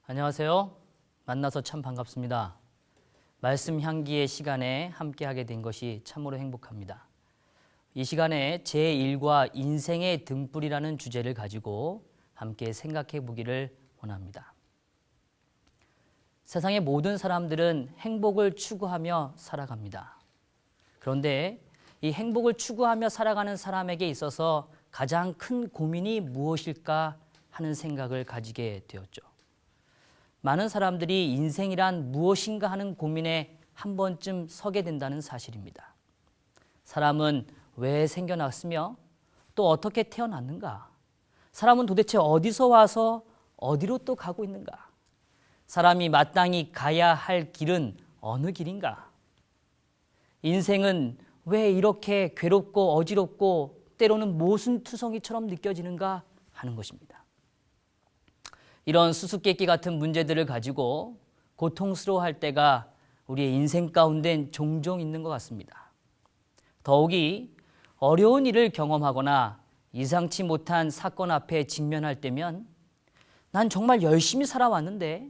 안녕하세요. 만나서 참 반갑습니다. 말씀 향기의 시간에 함께하게 된 것이 참으로 행복합니다. 이 시간에 제1과 인생의 등불이라는 주제를 가지고 함께 생각해 보기를 원합니다. 세상의 모든 사람들은 행복을 추구하며 살아갑니다. 그런데 이 행복을 추구하며 살아가는 사람에게 있어서 가장 큰 고민이 무엇일까 하는 생각을 가지게 되었죠. 많은 사람들이 인생이란 무엇인가 하는 고민에 한 번쯤 서게 된다는 사실입니다. 사람은 왜 생겨났으며 또 어떻게 태어났는가? 사람은 도대체 어디서 와서 어디로 또 가고 있는가? 사람이 마땅히 가야 할 길은 어느 길인가? 인생은 왜 이렇게 괴롭고 어지럽고 때로는 모순투성이처럼 느껴지는가 하는 것입니다. 이런 수수께끼 같은 문제들을 가지고 고통스러워할 때가 우리의 인생 가운데 종종 있는 것 같습니다. 더욱이 어려운 일을 경험하거나 예상치 못한 사건 앞에 직면할 때면 난 정말 열심히 살아왔는데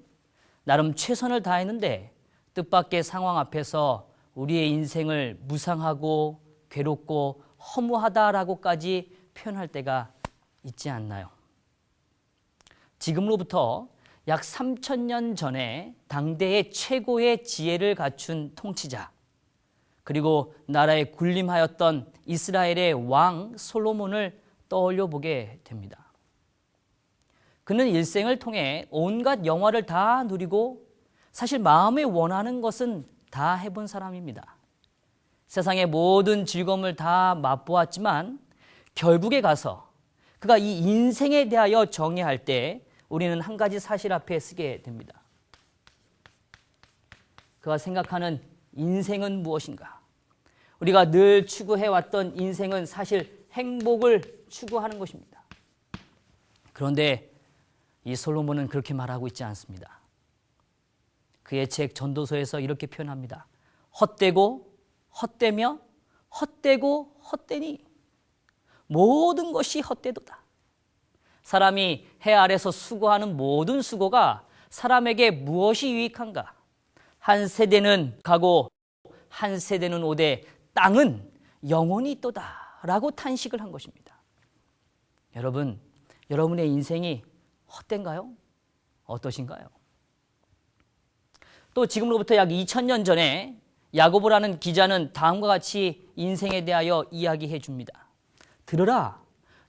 나름 최선을 다했는데 뜻밖의 상황 앞에서 우리의 인생을 무상하고 괴롭고 허무하다라고까지 표현할 때가 있지 않나요? 지금으로부터 약 3,000년 전에 당대의 최고의 지혜를 갖춘 통치자, 그리고 나라에 군림하였던 이스라엘의 왕 솔로몬을 떠올려 보게 됩니다. 그는 일생을 통해 온갖 영화를 다 누리고 사실 마음에 원하는 것은 다 해본 사람입니다. 세상의 모든 즐거움을 다 맛보았지만 결국에 가서 그가 이 인생에 대하여 정의할 때 우리는 한 가지 사실 앞에 서게 됩니다. 그가 생각하는 인생은 무엇인가? 우리가 늘 추구해왔던 인생은 사실 행복을 추구하는 것입니다. 그런데 이 솔로몬은 그렇게 말하고 있지 않습니다. 그의 책 전도서에서 이렇게 표현합니다. 헛되고 헛되며 헛되고 헛되니 모든 것이 헛되도다. 사람이 해 아래서 수고하는 모든 수고가 사람에게 무엇이 유익한가? 한 세대는 가고 한 세대는 오되 땅은 영원히 있도다 라고 탄식을 한 것입니다. 여러분, 여러분의 인생이 헛된가요? 어떠신가요? 또 지금으로부터 약 2000년 전에 야고보라는 기자는 다음과 같이 인생에 대하여 이야기해 줍니다. 들으라,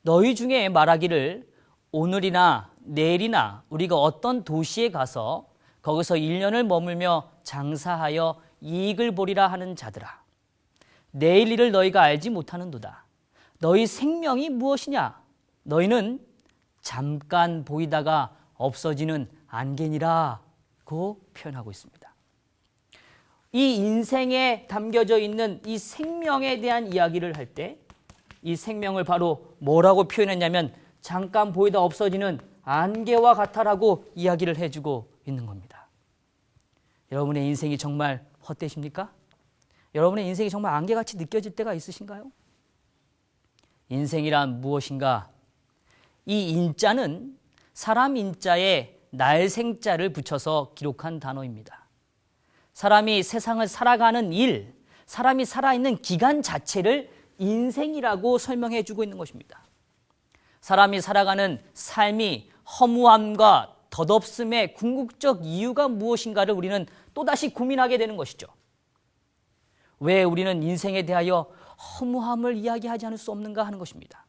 너희 중에 말하기를 오늘이나 내일이나 우리가 어떤 도시에 가서 거기서 1년을 머물며 장사하여 이익을 보리라 하는 자들아. 내일 일을 너희가 알지 못하는도다. 너희 생명이 무엇이냐? 너희는 잠깐 보이다가 없어지는 안개니라고 표현하고 있습니다. 이 인생에 담겨져 있는 이 생명에 대한 이야기를 할 때 이 생명을 바로 뭐라고 표현했냐면 잠깐 보이다 없어지는 안개와 같아라고 이야기를 해주고 있는 겁니다. 여러분의 인생이 정말 헛되십니까? 여러분의 인생이 정말 안개같이 느껴질 때가 있으신가요? 인생이란 무엇인가? 이 인자는 사람 인자에 날생자를 붙여서 기록한 단어입니다. 사람이 세상을 살아가는 일, 사람이 살아있는 기간 자체를 인생이라고 설명해 주고 있는 것입니다. 사람이 살아가는 삶이 허무함과 덧없음의 궁극적 이유가 무엇인가를 우리는 또다시 고민하게 되는 것이죠. 왜 우리는 인생에 대하여 허무함을 이야기하지 않을 수 없는가 하는 것입니다.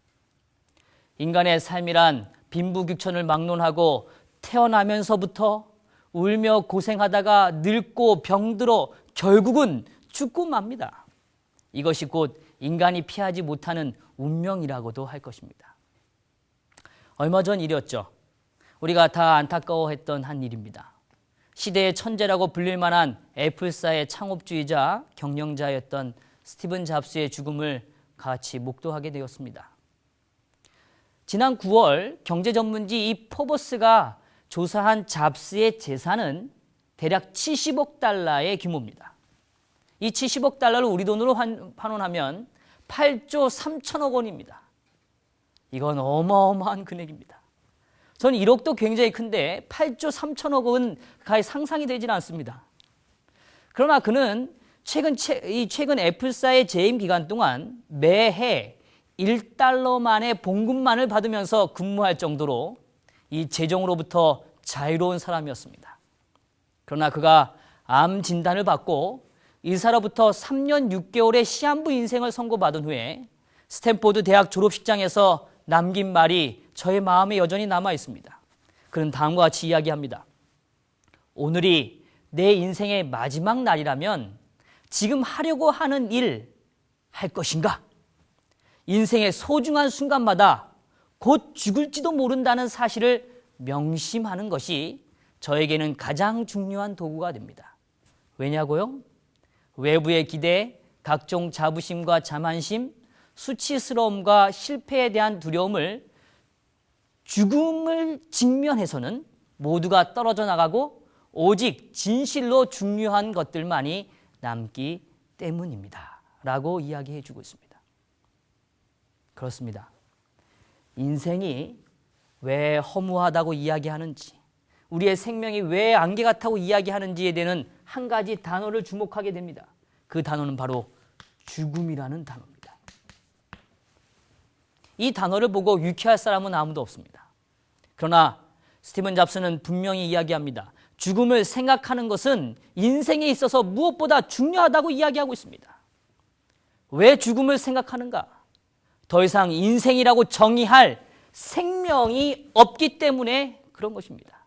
인간의 삶이란 빈부귀천을 막론하고 태어나면서부터 울며 고생하다가 늙고 병들어 결국은 죽고 맙니다. 이것이 곧 인간이 피하지 못하는 운명이라고도 할 것입니다. 얼마 전 일이었죠. 우리가 다 안타까워했던 한 일입니다. 시대의 천재라고 불릴 만한 애플사의 창업주의자 경영자였던 스티븐 잡스의 죽음을 같이 목도하게 되었습니다. 지난 9월 경제전문지 이 포버스가 조사한 잡스의 재산은 대략 70억 달러의 규모입니다. 이 70억 달러를 우리 돈으로 환원하면 8조 3천억 원입니다. 이건 어마어마한 금액입니다. 저는 1억도 굉장히 큰데 8조 3천억 원은 가히 상상이 되지는 않습니다. 그러나 그는 최근 애플사의 재임 기간 동안 매해 1달러만의 봉급만을 받으면서 근무할 정도로 이 재정으로부터 자유로운 사람이었습니다. 그러나 그가 암 진단을 받고 의사로부터 3년 6개월의 시한부 인생을 선고받은 후에 스탠포드 대학 졸업식장에서 남긴 말이 저의 마음에 여전히 남아 있습니다. 그는 다음과 같이 이야기합니다. 오늘이 내 인생의 마지막 날이라면 지금 하려고 하는 일 할 것인가? 인생의 소중한 순간마다 곧 죽을지도 모른다는 사실을 명심하는 것이 저에게는 가장 중요한 도구가 됩니다. 왜냐고요? 외부의 기대, 각종 자부심과 자만심, 수치스러움과 실패에 대한 두려움을 죽음을 직면해서는 모두가 떨어져 나가고 오직 진실로 중요한 것들만이 남기 때문입니다. 라고 이야기해 주고 있습니다. 그렇습니다. 인생이 왜 허무하다고 이야기하는지, 우리의 생명이 왜 안개 같다고 이야기하는지에 대한 한 가지 단어를 주목하게 됩니다. 그 단어는 바로 죽음이라는 단어입니다. 이 단어를 보고 유쾌할 사람은 아무도 없습니다. 그러나 스티븐 잡스는 분명히 이야기합니다. 죽음을 생각하는 것은 인생에 있어서 무엇보다 중요하다고 이야기하고 있습니다. 왜 죽음을 생각하는가? 더 이상 인생이라고 정의할 생명이 없기 때문에 그런 것입니다.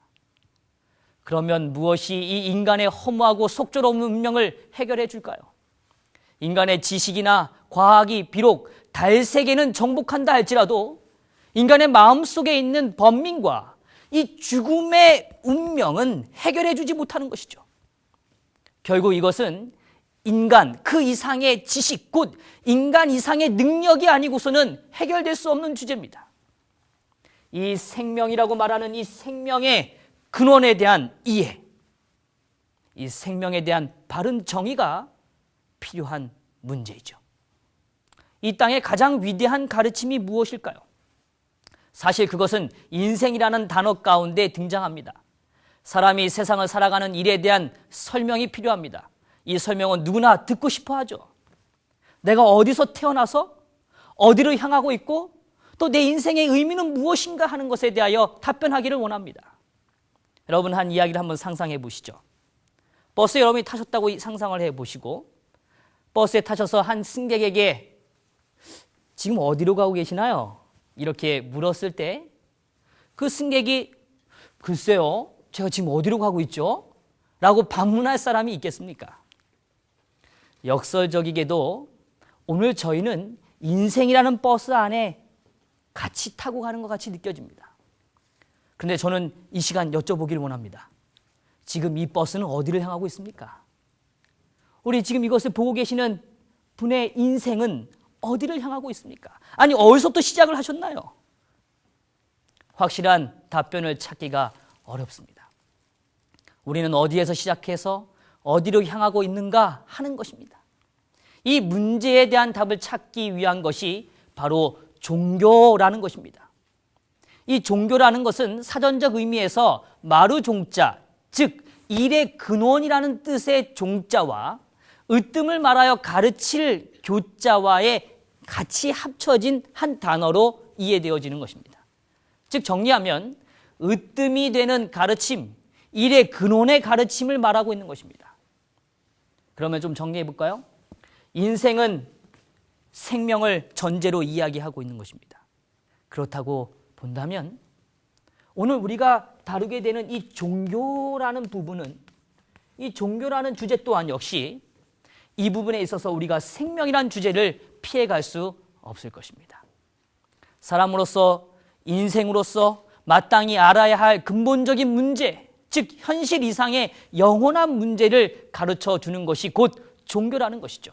그러면 무엇이 이 인간의 허무하고 속절없는 운명을 해결해 줄까요? 인간의 지식이나 과학이 비록 달세계는 정복한다 할지라도 인간의 마음속에 있는 번민과 이 죽음의 운명은 해결해 주지 못하는 것이죠. 결국 이것은 인간 그 이상의 지식, 곧 인간 이상의 능력이 아니고서는 해결될 수 없는 주제입니다. 이 생명이라고 말하는 이 생명의 근원에 대한 이해, 이 생명에 대한 바른 정의가 필요한 문제이죠. 이 땅의 가장 위대한 가르침이 무엇일까요? 사실 그것은 인생이라는 단어 가운데 등장합니다. 사람이 세상을 살아가는 일에 대한 설명이 필요합니다. 이 설명은 누구나 듣고 싶어 하죠. 내가 어디서 태어나서 어디로 향하고 있고 또 내 인생의 의미는 무엇인가 하는 것에 대하여 답변하기를 원합니다. 여러분 한 이야기를 한번 상상해 보시죠. 버스에 여러분이 타셨다고 상상을 해 보시고 버스에 타셔서 한 승객에게 지금 어디로 가고 계시나요? 이렇게 물었을 때 그 승객이 글쎄요, 제가 지금 어디로 가고 있죠? 라고 반문할 사람이 있겠습니까? 역설적이게도 오늘 저희는 인생이라는 버스 안에 같이 타고 가는 것 같이 느껴집니다. 그런데 저는 이 시간 여쭤보기를 원합니다. 지금 이 버스는 어디를 향하고 있습니까? 우리 지금 이것을 보고 계시는 분의 인생은 어디를 향하고 있습니까? 아니 어디서부터 시작을 하셨나요? 확실한 답변을 찾기가 어렵습니다. 우리는 어디에서 시작해서 어디로 향하고 있는가 하는 것입니다. 이 문제에 대한 답을 찾기 위한 것이 바로 종교라는 것입니다. 이 종교라는 것은 사전적 의미에서 마루종자, 즉 일의 근원이라는 뜻의 종자와 으뜸을 말하여 가르칠 교자와의 같이 합쳐진 한 단어로 이해되어지는 것입니다. 즉 정리하면 으뜸이 되는 가르침, 일의 근원의 가르침을 말하고 있는 것입니다. 그러면 좀 정리해 볼까요? 인생은 생명을 전제로 이야기하고 있는 것입니다. 그렇다고 본다면 오늘 우리가 다루게 되는 이 종교라는 부분은, 이 종교라는 주제 또한 역시 이 부분에 있어서 우리가 생명이라는 주제를 피해갈 수 없을 것입니다. 사람으로서, 인생으로서 마땅히 알아야 할 근본적인 문제, 즉 현실 이상의 영원한 문제를 가르쳐 주는 것이 곧 종교라는 것이죠.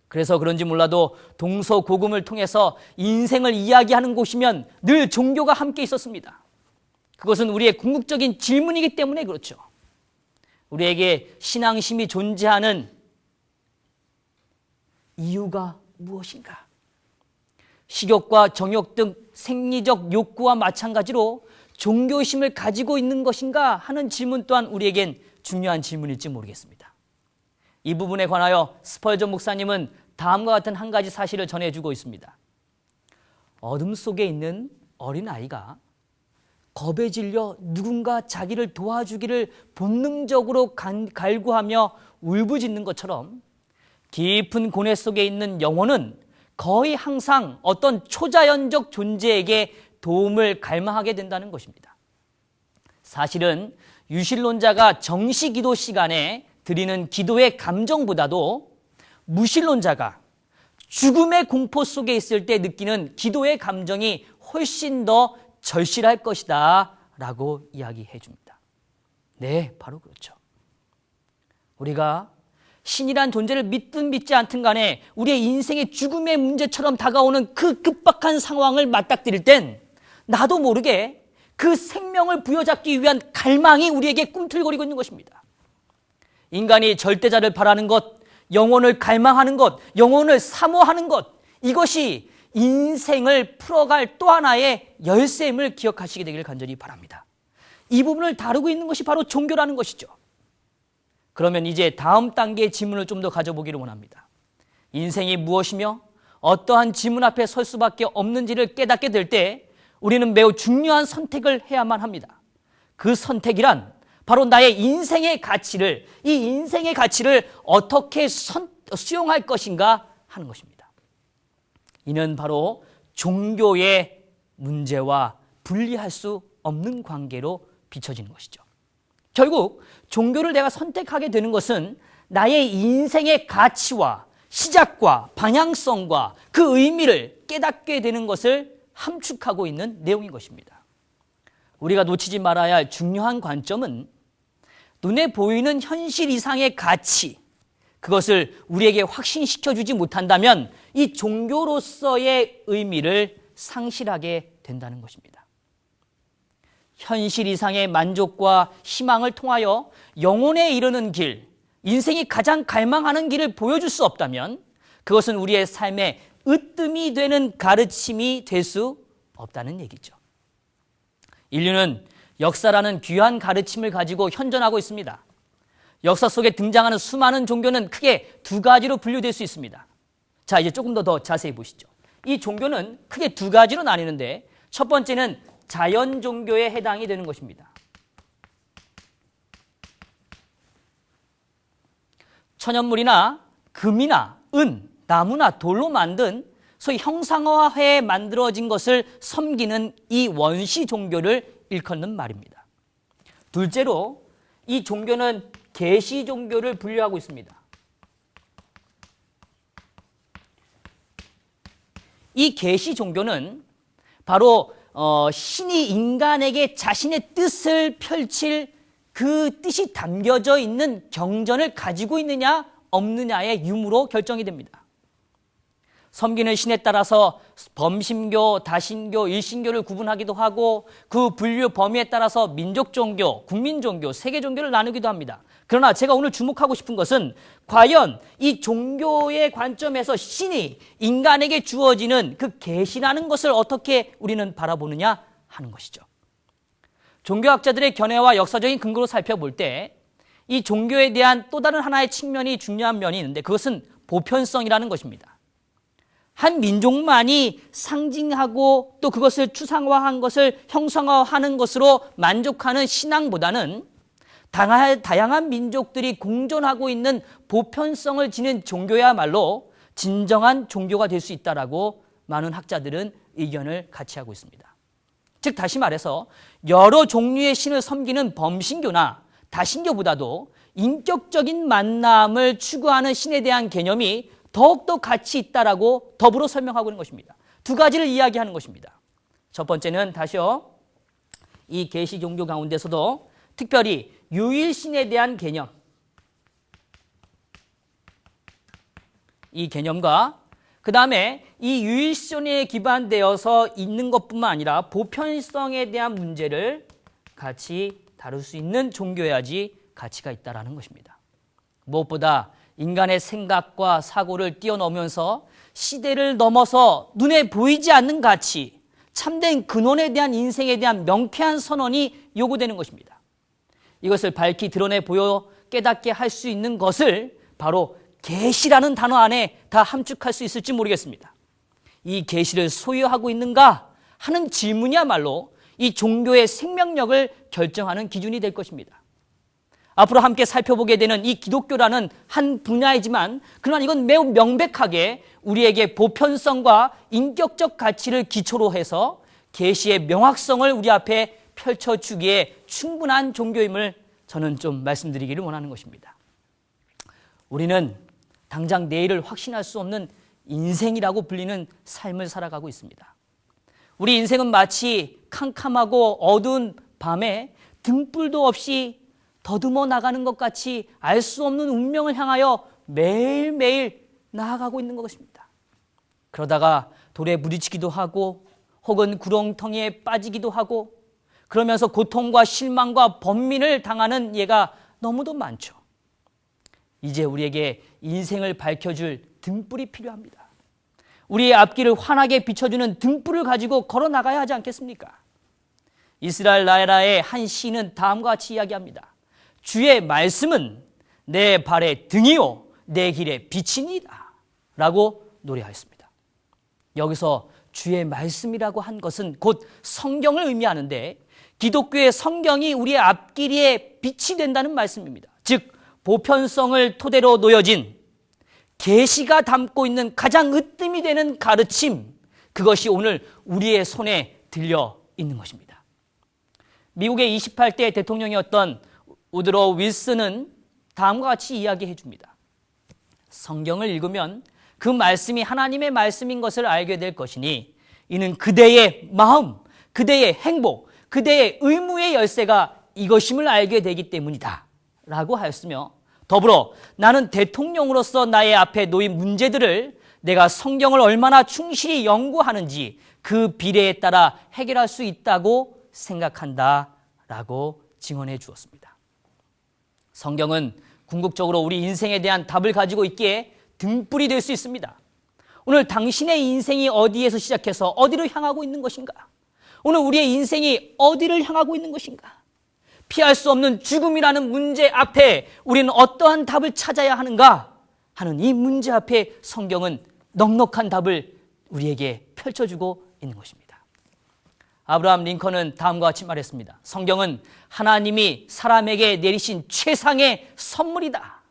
그래서 그런지 몰라도 동서고금을 통해서 인생을 이야기하는 곳이면 늘 종교가 함께 있었습니다. 그것은 우리의 궁극적인 질문이기 때문에 그렇죠. 우리에게 신앙심이 존재하는 이유가 무엇인가? 식욕과 정욕 등 생리적 욕구와 마찬가지로 종교심을 가지고 있는 것인가 하는 질문 또한 우리에겐 중요한 질문일지 모르겠습니다. 이 부분에 관하여 스펄전 목사님은 다음과 같은 한 가지 사실을 전해주고 있습니다. 어둠 속에 있는 어린아이가 겁에 질려 누군가 자기를 도와주기를 본능적으로 갈구하며 울부짖는 것처럼 깊은 고뇌 속에 있는 영혼은 거의 항상 어떤 초자연적 존재에게 도움을 갈망하게 된다는 것입니다. 사실은 유실론자가 정시 기도 시간에 드리는 기도의 감정보다도 무신론자가 죽음의 공포 속에 있을 때 느끼는 기도의 감정이 훨씬 더 절실할 것이다 라고 이야기해 줍니다. 네, 바로 그렇죠. 우리가 신이란 존재를 믿든 믿지 않든 간에 우리의 인생의 죽음의 문제처럼 다가오는 그 급박한 상황을 맞닥뜨릴 땐 나도 모르게 그 생명을 부여잡기 위한 갈망이 우리에게 꿈틀거리고 있는 것입니다. 인간이 절대자를 바라는 것, 영혼을 갈망하는 것, 영혼을 사모하는 것, 이것이 인생을 풀어갈 또 하나의 열쇠임을 기억하시게 되기를 간절히 바랍니다. 이 부분을 다루고 있는 것이 바로 종교라는 것이죠. 그러면 이제 다음 단계의 질문을 좀 더 가져보기를 원합니다. 인생이 무엇이며 어떠한 질문 앞에 설 수밖에 없는지를 깨닫게 될 때 우리는 매우 중요한 선택을 해야만 합니다. 그 선택이란 바로 나의 인생의 가치를, 이 인생의 가치를 어떻게 수용할 것인가 하는 것입니다. 이는 바로 종교의 문제와 분리할 수 없는 관계로 비춰지는 것이죠. 결국 종교를 내가 선택하게 되는 것은 나의 인생의 가치와 시작과 방향성과 그 의미를 깨닫게 되는 것을 함축하고 있는 내용인 것입니다. 우리가 놓치지 말아야 할 중요한 관점은 눈에 보이는 현실 이상의 가치, 그것을 우리에게 확신시켜주지 못한다면 이 종교로서의 의미를 상실하게 된다는 것입니다. 현실 이상의 만족과 희망을 통하여 영혼에 이르는 길, 인생이 가장 갈망하는 길을 보여줄 수 없다면 그것은 우리의 삶에 으뜸이 되는 가르침이 될 수 없다는 얘기죠. 인류는 역사라는 귀한 가르침을 가지고 현존하고 있습니다. 역사 속에 등장하는 수많은 종교는 크게 두 가지로 분류될 수 있습니다. 자, 이제 조금 더 자세히 보시죠. 이 종교는 크게 두 가지로 나뉘는데 첫 번째는 자연 종교에 해당이 되는 것입니다. 천연물이나 금이나 은, 나무나 돌로 만든 소위 형상화해 만들어진 것을 섬기는 이 원시 종교를 일컫는 말입니다. 둘째로 이 종교는 계시 종교를 분류하고 있습니다. 이 계시 종교는 바로 신이 인간에게 자신의 뜻을 펼칠 그 뜻이 담겨져 있는 경전을 가지고 있느냐 없느냐의 유무로 결정이 됩니다. 섬기는 신에 따라서 범신교, 다신교, 일신교를 구분하기도 하고 그 분류 범위에 따라서 민족 종교, 국민 종교, 세계 종교를 나누기도 합니다. 그러나 제가 오늘 주목하고 싶은 것은 과연 이 종교의 관점에서 신이 인간에게 주어지는 그 계시라는 것을 어떻게 우리는 바라보느냐 하는 것이죠. 종교학자들의 견해와 역사적인 근거로 살펴볼 때 이 종교에 대한 또 다른 하나의 측면이 중요한 면이 있는데 그것은 보편성이라는 것입니다. 한 민족만이 상징하고 또 그것을 추상화한 것을 형상화하는 것으로 만족하는 신앙보다는 다양한 민족들이 공존하고 있는 보편성을 지닌 종교야말로 진정한 종교가 될 수 있다라고 많은 학자들은 의견을 같이 하고 있습니다. 즉 다시 말해서 여러 종류의 신을 섬기는 범신교나 다신교보다도 인격적인 만남을 추구하는 신에 대한 개념이 더욱더 가치 있다라고 더불어 설명하고 있는 것입니다. 두 가지를 이야기하는 것입니다. 첫 번째는 다시요. 이 계시 종교 가운데서도 특별히 유일신에 대한 개념, 이 개념과 그 다음에 이 유일신에 기반되어서 있는 것뿐만 아니라 보편성에 대한 문제를 같이 다룰 수 있는 종교여야지 가치가 있다라는 것입니다. 무엇보다 인간의 생각과 사고를 뛰어넘으면서 시대를 넘어서 눈에 보이지 않는 가치, 참된 근원에 대한 인생에 대한 명쾌한 선언이 요구되는 것입니다. 이것을 밝히 드러내 보여 깨닫게 할 수 있는 것을 바로 계시라는 단어 안에 다 함축할 수 있을지 모르겠습니다. 이 계시를 소유하고 있는가 하는 질문이야말로 이 종교의 생명력을 결정하는 기준이 될 것입니다. 앞으로 함께 살펴보게 되는 이 기독교라는 한 분야이지만 그러나 이건 매우 명백하게 우리에게 보편성과 인격적 가치를 기초로 해서 계시의 명확성을 우리 앞에 펼쳐주기에 충분한 종교임을 저는 좀 말씀드리기를 원하는 것입니다. 우리는 당장 내일을 확신할 수 없는 인생이라고 불리는 삶을 살아가고 있습니다. 우리 인생은 마치 캄캄하고 어두운 밤에 등불도 없이 더듬어 나가는 것 같이 알 수 없는 운명을 향하여 매일매일 나아가고 있는 것입니다. 그러다가 돌에 부딪히기도 하고 혹은 구렁텅이에 빠지기도 하고 그러면서 고통과 실망과 번민을 당하는 예가 너무도 많죠. 이제 우리에게 인생을 밝혀줄 등불이 필요합니다. 우리의 앞길을 환하게 비춰주는 등불을 가지고 걸어 나가야 하지 않겠습니까? 이스라엘 나라의 한 시인은 다음과 같이 이야기합니다. 주의 말씀은 내 발의 등이요 내 길의 빛이니이다 라고 노래하였습니다. 여기서 주의 말씀이라고 한 것은 곧 성경을 의미하는데 기독교의 성경이 우리의 앞길의 빛이 된다는 말씀입니다. 즉 보편성을 토대로 놓여진 계시가 담고 있는 가장 으뜸이 되는 가르침, 그것이 오늘 우리의 손에 들려 있는 것입니다. 미국의 28대 대통령이었던 우드로 윌슨은 다음과 같이 이야기해 줍니다. 성경을 읽으면 그 말씀이 하나님의 말씀인 것을 알게 될 것이니 이는 그대의 마음, 그대의 행복, 그대의 의무의 열쇠가 이것임을 알게 되기 때문이다 라고 하였으며 더불어 나는 대통령으로서 나의 앞에 놓인 문제들을 내가 성경을 얼마나 충실히 연구하는지 그 비례에 따라 해결할 수 있다고 생각한다 라고 증언해 주었습니다. 성경은 궁극적으로 우리 인생에 대한 답을 가지고 있기에 등불이 될 수 있습니다. 오늘 당신의 인생이 어디에서 시작해서 어디로 향하고 있는 것인가? 오늘 우리의 인생이 어디를 향하고 있는 것인가? 피할 수 없는 죽음이라는 문제 앞에 우리는 어떠한 답을 찾아야 하는가 하는 이 문제 앞에 성경은 넉넉한 답을 우리에게 펼쳐주고 있는 것입니다. 아브라함 링컨은 다음과 같이 말했습니다. 성경은 하나님이 사람에게 내리신 최상의 선물이다.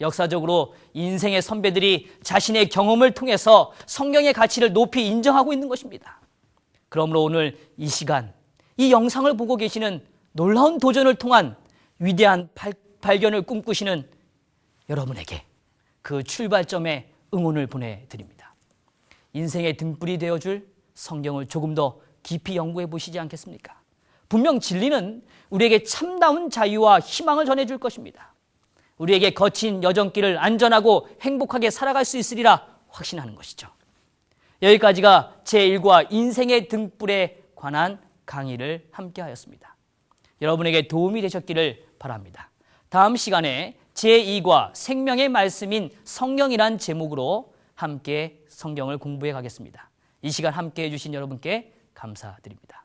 역사적으로 인생의 선배들이 자신의 경험을 통해서 성경의 가치를 높이 인정하고 있는 것입니다. 그러므로 오늘 이 시간, 이 영상을 보고 계시는 놀라운 도전을 통한 위대한 발견을 꿈꾸시는 여러분에게 그 출발점에 응원을 보내드립니다. 인생의 등불이 되어줄 성경을 조금 더 깊이 연구해 보시지 않겠습니까? 분명 진리는 우리에게 참다운 자유와 희망을 전해줄 것입니다. 우리에게 거친 여정길을 안전하고 행복하게 살아갈 수 있으리라 확신하는 것이죠. 여기까지가 제1과 인생의 등불에 관한 강의를 함께 하였습니다. 여러분에게 도움이 되셨기를 바랍니다. 다음 시간에 제2과 생명의 말씀인 성경이란 제목으로 함께 성경을 공부해 가겠습니다. 이 시간 함께 해주신 여러분께 감사드립니다.